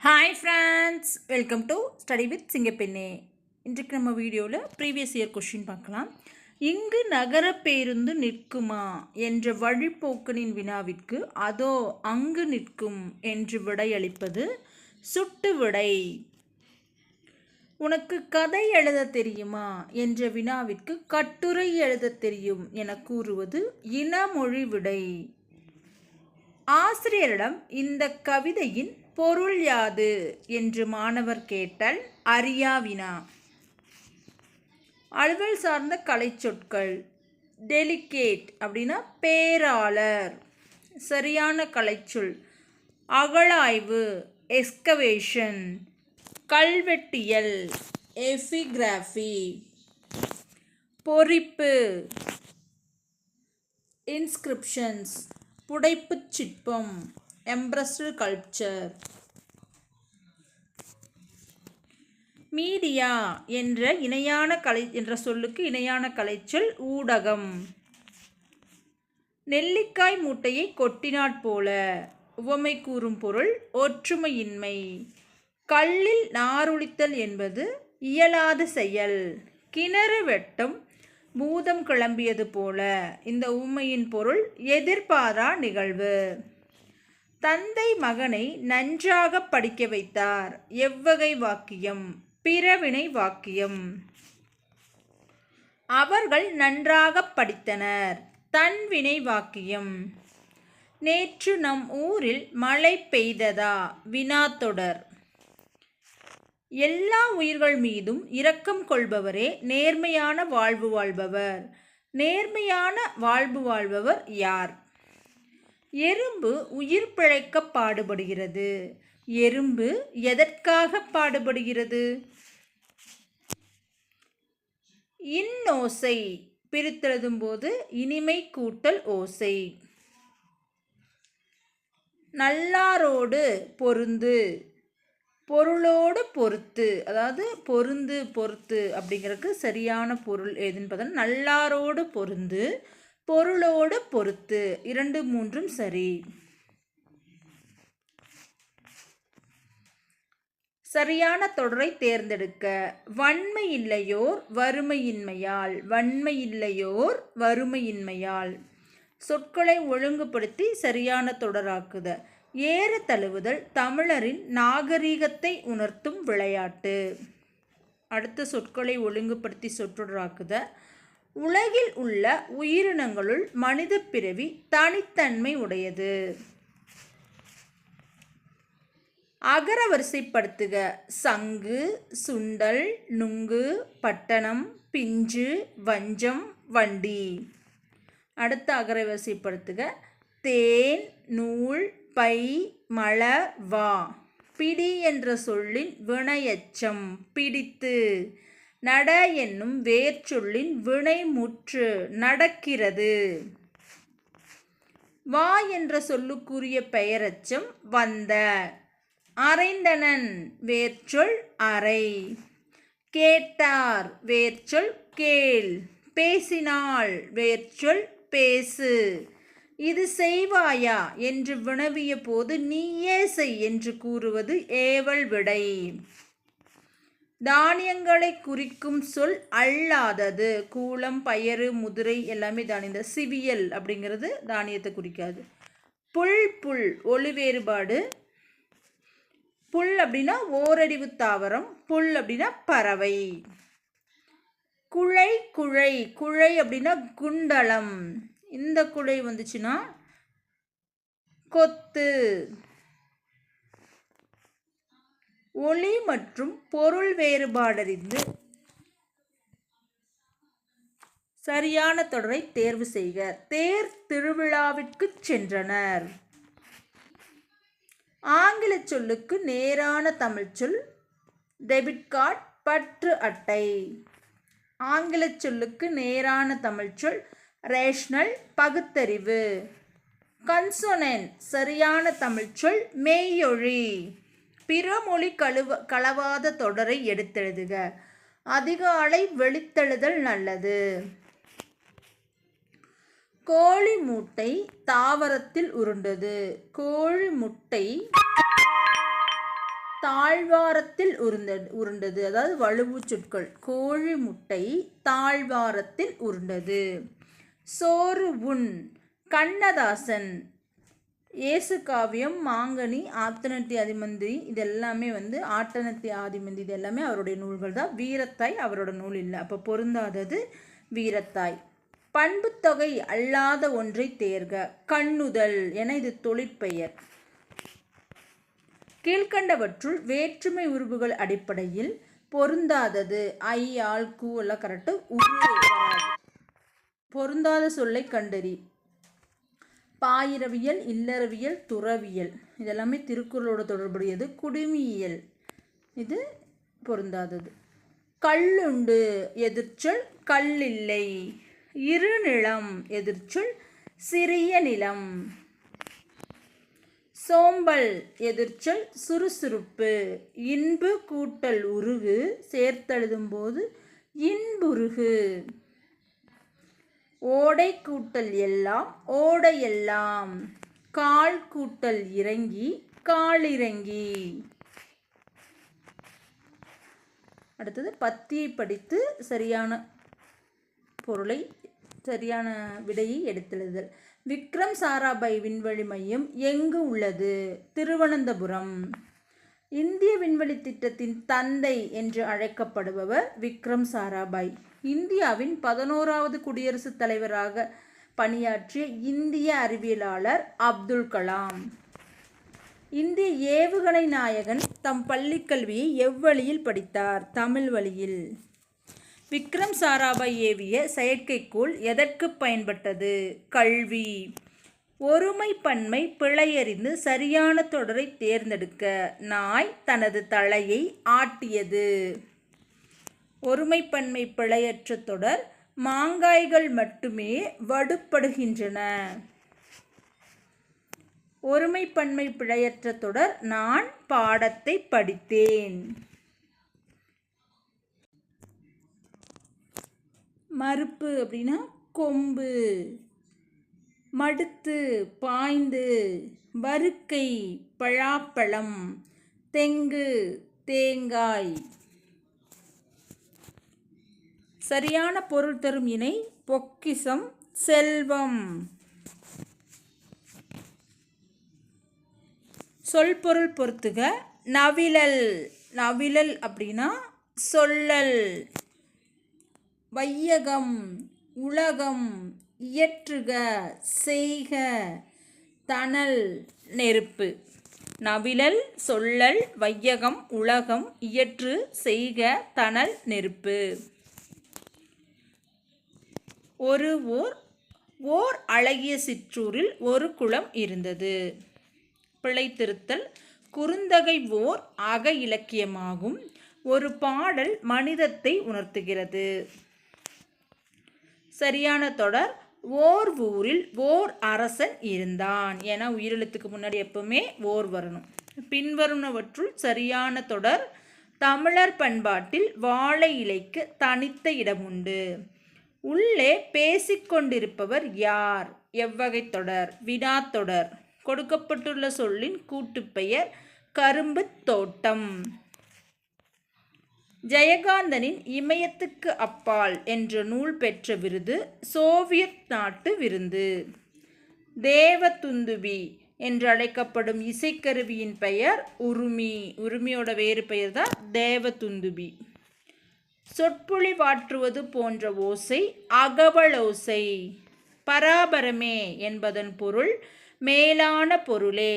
Hi friends, welcome to study with சிங்கப்பெண்ணே. இன்றைக்கு நம்ம வீடியோவில் ப்ரீவியஸ் இயர் கொஷின் பார்க்கலாம். இங்கு நகர பேருந்து நிற்குமா என்ற வழிப்போக்கனின் வினாவிற்கு அதோ அங்கு நிற்கும் என்று விடையளிப்பது சுட்டு விடை. உனக்கு கதை எழுத தெரியுமா என்ற வினாவிற்கு கட்டுரை எழுத தெரியும் என கூறுவது இனமொழி விடை. ஆசிரியரிடம் இந்த கவிதையின் பொருள் யாது என்று மாணவர் கேட்டல் அறியா வினா. அலுவல் சார்ந்த கலை சொற்கள். டெலிகேட் அப்படின்னா பேராளர், சரியான கலைச்சொல். அகழாய்வு எஸ்கவேஷன். கல்வெட்டியல் எபிகிராஃபி. பொறிப்பு இன்ஸ்கிரிப்ஷன்ஸ், புடைப்புச் சிற்பம் எம்ப்ரஸ்டு கல்ச்சர். மீடியா என்ற இணையான கலை என்ற சொல்லுக்கு இணையான கலைச்சொல் ஊடகம். நெல்லிக்காய் மூட்டையை கொட்டினாற் போல, உவமை கூறும் பொருள் ஒற்றுமையின்மை. கல்லில் நாருளித்தல் என்பது இயலாத செயல். கிணறு வெட்டம் பூதம் கிளம்பியது போல, இந்த உவமையின் பொருள் எதிர்பாரா நிகழ்வு. தந்தை மகனை நன்றாக படிக்க வைத்தார், எவ்வகை வாக்கியம்? பிறவினை வாக்கியம். அவர்கள் நன்றாக படித்தனர், தன்வினை வாக்கியம். நேற்று நம் ஊரில் மழை பெய்ததா? வினாத்தொடர். எல்லா உயிர்கள் மீதும் இரக்கம் கொள்பவரே நேர்மையான வாழ்வு வாழ்பவர். நேர்மையான வாழ்வு வாழ்பவர் யார்? எறும்பு உயிர் பிழைக்க பாடுபடுகிறது. எறும்பு எதற்காக பாடுபடுகிறது? இன்னோசை பிரித்தெழுதும் போது இனிமை கூட்டல் ஓசை. நல்லாரோடு பொருந்து, பொருளோடு பொறுத்து, அதாவது பொருந்து பொறுத்து அப்படிங்கிறதுக்கு சரியான பொருள் எதுன்னு பார்த்தா நல்லாரோடு பொருந்து, பொருளோடு பொறுத்து, 2, 3 சரி. சரியான தொடரை தேர்ந்தெடுக்க. வன்மை இல்லையோர் வறுமையின்மையால். வன்மை இல்லையோர் வறுமையின்மையால். சொற்களை ஒழுங்குபடுத்தி சரியான தொடராக்குத. ஏறு தழுவுதல் தமிழரின் நாகரீகத்தை உணர்த்தும் விளையாட்டு. அடுத்த சொற்களை ஒழுங்குபடுத்தி சொற்றொடராக்குத. உலகில் உள்ள உயிரினங்களுள் மனித பிறவி தனித்தன்மை உடையது. அகர வரிசைப்படுத்துக. சங்கு, சுண்டல், நுங்கு, பட்டணம், பிஞ்சு, வஞ்சம், வண்டி. அடுத்த அகர வரிசைப்படுத்துக. தேன், நூல், பை, மலர், வா. பிடி என்ற சொல்லின் வினையெச்சம் பிடித்து. நட என்னும் வேர்ச்சொல்லின் வினைமுற்று நடக்கிறது. வா என்ற சொல்லுக்குரிய பெயரெச்சம் வந்த. அறைந்தனன் வேர்ச்சொல் அறை. கேட்டார் வேர்ச்சொல் கேள். பேசினாள் வேர்ச்சொல் பேசு. இது செய்வாயா என்று வினவிய போது நீயே செய் என்று கூறுவது ஏவல் விடை. தானியங்களை குறிக்கும் சொல் அல்லாதது. கூளம், பயறு, முதிரை எல்லாமே தானியம். சிவியல் அப்படிங்கிறது தானியத்தை குறிக்காது. புல் புல் ஒளி வேறுபாடு. புல் அப்படின்னா ஓரறிவு தாவரம், புல் அப்படின்னா பறவை. குழை குழை, குழை அப்படின்னா குண்டலம். இந்த குழை வந்துச்சுன்னா கொத்து. ஒளி மற்றும் பொருள் வேறுபாடறிந்து சரியான தொடரை தேர்வு செய்க. தேர் திருவிழாவிற்கு சென்றனர். ஆங்கில சொல்லுக்கு நேரான தமிழ் சொல் டெபிட் கார்டு, பற்று அட்டை. ஆங்கில சொல்லுக்கு நேரான தமிழ் சொல் ரேஷனல், பகுத்தறிவு. கன்சோனன்ட் சரியான தமிழ் சொல் மெய்யொழி. பிறமொழி கலவாத தொடரை எடுத்தெழுதுக. அதிகாலை வெளித்தெழுதல் நல்லது. கோழி முட்டை தாவரத்தில் உருண்டது. கோழி முட்டை தாழ்வாரத்தில் உருண்டது. அதாவது வலுவு சொற்கள். கோழி முட்டை தாழ்வாரத்தில் உருண்டது. சோறு உண். கண்ணதாசன். இயேசு காவியம், மாங்கனி, ஆத்தனத்தி ஆதிமந்தி இதெல்லாமே ஆட்டனத்தி ஆதிமந்தி இது எல்லாமே அவருடைய நூல்கள் தான். வீரத்தாய் அவரோட நூல் இல்லை. அப்போ பொருந்தாதது வீரத்தாய். பண்புத்தொகை அல்லாத ஒன்றை தேர்க. கண்ணுதல் என இது தொழிற்பெயர். கீழ்கண்டவற்றுள் வேற்றுமை உருபுகள் அடிப்படையில் பொருந்தாதது. ஐ, ஆள், கூ எல்லாம் கரெக்டு. பொருந்தாத சொல்லை கண்டறி. பாயிரவியல், இல்லறவியல், துறவியல் இதெல்லாமே திருக்குறளோட தொடர்புடையது. குடிமியியல் இது பொருந்தாதது. கல்லுண்டு எதிர்ச்சொல் கல்லில்லை. இருநிலம் எதிர்ச்சொல் சிறிய நிலம். சோம்பல் எதிர்ச்சொல் சுறுசுறுப்பு. இன்பு கூட்டல் உருகு சேர்த்தெழுதும் போது இன்புருகு. ஓடை கூட்டல் எல்லாம் ஓடையெல்லாம். கால் கூட்டல் இறங்கி காலிறங்கி. அடுத்தது பத்தியை படித்து சரியான பொருளை சரியான விடையை எடுத்தெழுதல். விக்ரம் சாராபாய் விண்வெளி மையம் எங்கு உள்ளது? திருவனந்தபுரம். இந்திய விண்வெளி திட்டத்தின் தந்தை என்று அழைக்கப்படுபவர் விக்ரம் சாராபாய். இந்தியாவின் 11வது குடியரசுத் தலைவராக பணியாற்றிய இந்திய அறிவியலாளர் அப்துல் கலாம். இந்திய ஏவுகணை நாயகன் தம் பள்ளிக்கல்வியை எவ்வழியில் படித்தார்? தமிழ் வழியில். விக்ரம் சாராபாய் ஏவிய செயற்கைக்கோள் எதற்கு பயன்பட்டது? கல்வி. ஒருமை பன்மை பிழையறிந்து சரியான தொடரை தேர்ந்தெடுக்க. நாய் தனது தலையை ஆட்டியது. ஒருமை பன்மை பிழையற்ற தொடர். மாங்காய்கள் மட்டுமே வடுப்படுகின்றன. ஒருமை பன்மை பிழையற்ற தொடர். நான் பாடத்தை படித்தேன். மறுப்பு அப்படின்னா கொம்பு. மடுத்து பாய்ந்து. வருக்கை பழாப்பழம். தெங்கு தேங்காய். சரியான பொருள் தரும் இணை பொக்கிசம் செல்வம். சொல் பொருள் பொறுத்துக. நவிழல். நவிழல் அப்படின்னா சொல்லல். வையகம் உலகம். இயற்றுக செய்க. தணல் நெருப்பு. நவிழல் சொல்லல் வையகம் உலகம் இயற்று செய்க தணல் நெருப்பு. ஒரு ஓர் அழகிய சிற்றூரில் ஒரு குளம் இருந்தது. பிழைத்திருத்தல். குறுந்தகை ஓர் அக இலக்கியமாகும். ஒரு பாடல் மனிதத்தை உணர்த்துகிறது. சரியான தொடர். ஓர் ஊரில் ஓர் அரசன் இருந்தான். ஏன்னா உயிரெழுத்துக்கு முன்னாடி எப்பவுமே ஓர் வரணும். பின்வருவனவற்றுள் சரியான தொடர். தமிழர் பண்பாட்டில் வாழை இலைக்கு தனித்த இடம் உண்டு. உள்ளே பேசிக்கொண்டிருப்பவர் யார்? எவ்வகை தொடர்? வினாத்தொடர். கொடுக்கப்பட்டுள்ள சொல்லின் கூட்டுப்பெயர் கரும்பு தோட்டம். ஜெயகாந்தனின் இமயத்துக்கு அப்பால் என்ற நூல் பெற்ற விருது சோவியத் நாட்டு விருது. தேவதுந்துபி என்று அழைக்கப்படும் இசைக்கருவியின் பெயர் உருமி. உருமியோட வேறு பெயர் தான் தேவதுந்துபி. சொற்பொழி வாற்றுவது போன்ற ஓசை அகவலோசை. பராபரமே என்பதன் பொருள் மேலான பொருளே.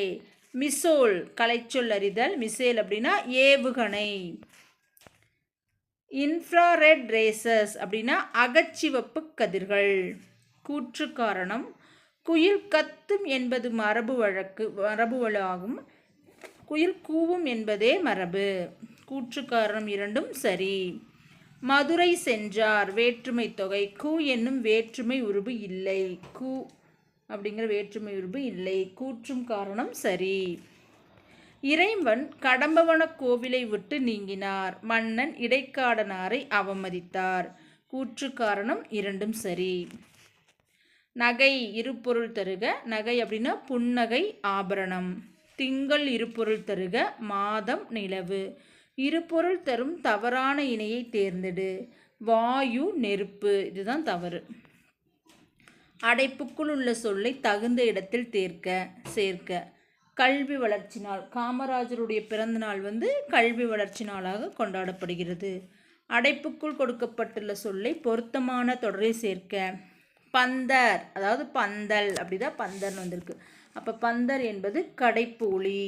மிசோல் கலைச்சொல் அறிதல். மிசேல் அப்படின்னா ஏவுகணை. இன்ஃப்ராரெட் ரேசஸ் அப்படின்னா அகச்சிவப்பு கதிர்கள். கூற்று காரணம். குயில் கத்தும் என்பது மரபுவழாகும். குயில் கூவும் என்பதே மரபு. கூற்று காரணம் இரண்டும் சரி. மதுரை சென்றார். வேற்றுமை தொகை. கூ என்னும் வேற்றுமை உருபு இல்லை. கூ அப்படிங்கிற வேற்றுமை உருபு இல்லை. கூற்றும் காரணம் சரி. இறைவன் கடம்பவன கோவிலை விட்டு நீங்கினார். மன்னன் இடைக்காடனாரை அவமதித்தார். கூற்று காரணம் இரண்டும் சரி. நகை இருபொருள் தருக. நகை அப்படின்னா புன்னகை ஆபரணம். திங்கள் இருபொருள் தருக மாதம் நிலவு. இருபொருள் தரும் தவறான இணையை தேர்ந்தெடு. வாயு நெருப்பு, இதுதான் தவறு. அடைப்புக்குள் உள்ள சொல்லை தகுந்த இடத்தில் சேர்க்க. கல்வி வளர்ச்சி நாள், காமராஜருடைய பிறந்த நாள் கல்வி வளர்ச்சி நாளாக கொண்டாடப்படுகிறது. அடைப்புக்குள் கொடுக்கப்பட்டுள்ள சொல்லை பொருத்தமான தொடரில் சேர்க்க. பந்தர், அதாவது பந்தல், அப்படிதான் பந்தர்னு வந்திருக்கு. அப்போ பந்தர் என்பது கடைப்பூலி.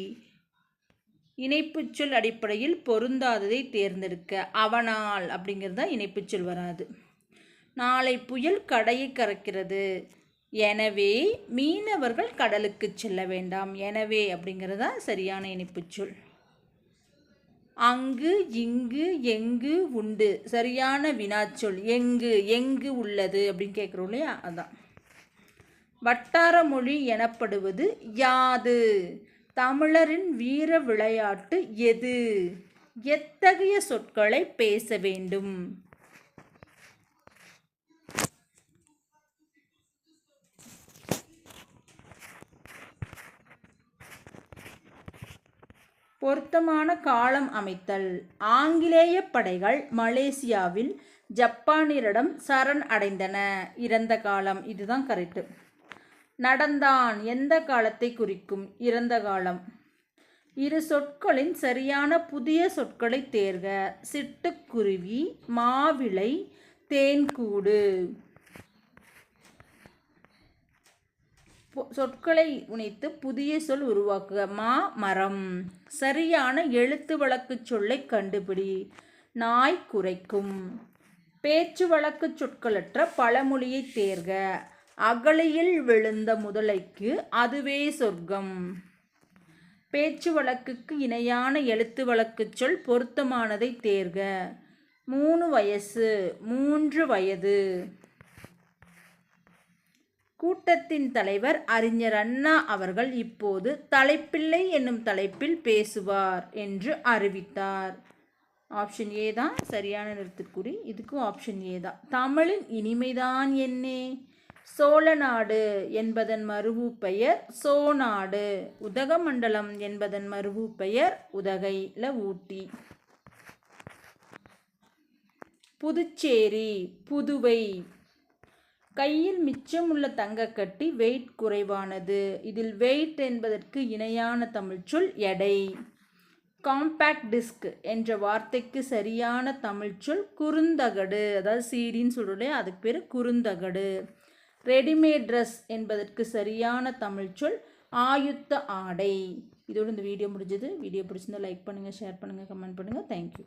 இணைப்புச்சொல் அடிப்படையில் பொருந்தாததை தேர்ந்தெடுக்க. அவனால் அப்படிங்கிறது தான் இணைப்புச்சொல் வராது. நாளை புயல் கடையை கறக்கிறது, எனவே மீனவர்கள் கடலுக்கு செல்ல வேண்டாம். எனவே அப்படிங்கிறது தான் சரியான இணைப்புச்சொல். அங்கு இங்கு எங்கு உண்டு, சரியான வினாச்சொல். எங்கு உள்ளது அப்படின்னு கேட்குறோம் இல்லையா, அதான். வட்டார மொழி எனப்படுவது யாது? தமிழரின் வீர விளையாட்டு எது? எத்தகைய சொற்களை பேச வேண்டும்? பொருத்தமான காலம் அமைத்தல். ஆங்கிலேய படைகள் மலேசியாவில் ஜப்பானியரிடம் சரண் அடைந்தன. இறந்த காலம், இதுதான் கரெக்டு. நடந்தான் எந்த காலத்தை குறிக்கும்? இறந்த காலம். இரு சொற்களின் சரியான புதிய சொற்களை தேர்க. சிட்டுக்குருவி, மாவிளை, தேன்கூடு. சொற்களை உணைத்து புதிய சொல் உருவாக்குக. மரம். சரியான எழுத்து வழக்கு சொல்லை கண்டுபிடி. நாய் குரைக்கும். பேச்சு வழக்கு சொற்களற்ற பழமொழியை தேர்க. அகழியில் விழுந்த முதலைக்கு அதுவே சொர்க்கம். பேச்சு வழக்குக்கு இணையான எழுத்து வழக்கு சொல் பொருத்தமானதை தேர்க. 3 வயசு, 3 வயது. கூட்டத்தின் தலைவர் அறிஞர் அண்ணா அவர்கள் இப்போது தலைப்பிள்ளை என்னும் தலைப்பில் பேசுவார் என்று அறிவித்தார். ஆப்ஷன் ஏ தான் சரியான நிறுத்துக்குறி. இதுக்கும் ஆப்ஷன் ஏ தான். தமிழின் இனிமைதான் என்னே? சோழநாடு என்பதன் மருவு பெயர் சோநாடு. உதகமண்டலம் என்பதன் மருவு பெயர் உதகையில் ஊட்டி. புதுச்சேரி, புதுவை. கையில் மிச்சமுள்ள தங்கக்கட்டி வெயிட் குறைவானது. இதில் வெயிட் என்பதற்கு இணையான தமிழ்ச்சொல் எடை. காம்பேக்ட் டிஸ்க் என்ற வார்த்தைக்கு சரியான தமிழ்ச்சொல் குறுந்தகடு, அதாவது சீடின்னு சொல்கிறோம், அதுக்கு பேர் குறுந்தகடு. ரெடிமேட் ட்ரெஸ் என்பதற்கு சரியான தமிழ்ச்சொல் ஆயுத்த ஆடை. இதோடு இந்த வீடியோ முடிஞ்சது. வீடியோ பிடிச்சிருந்தால் லைக் பண்ணுங்கள், ஷேர் பண்ணுங்கள், கமெண்ட் பண்ணுங்கள். தேங்க்யூ.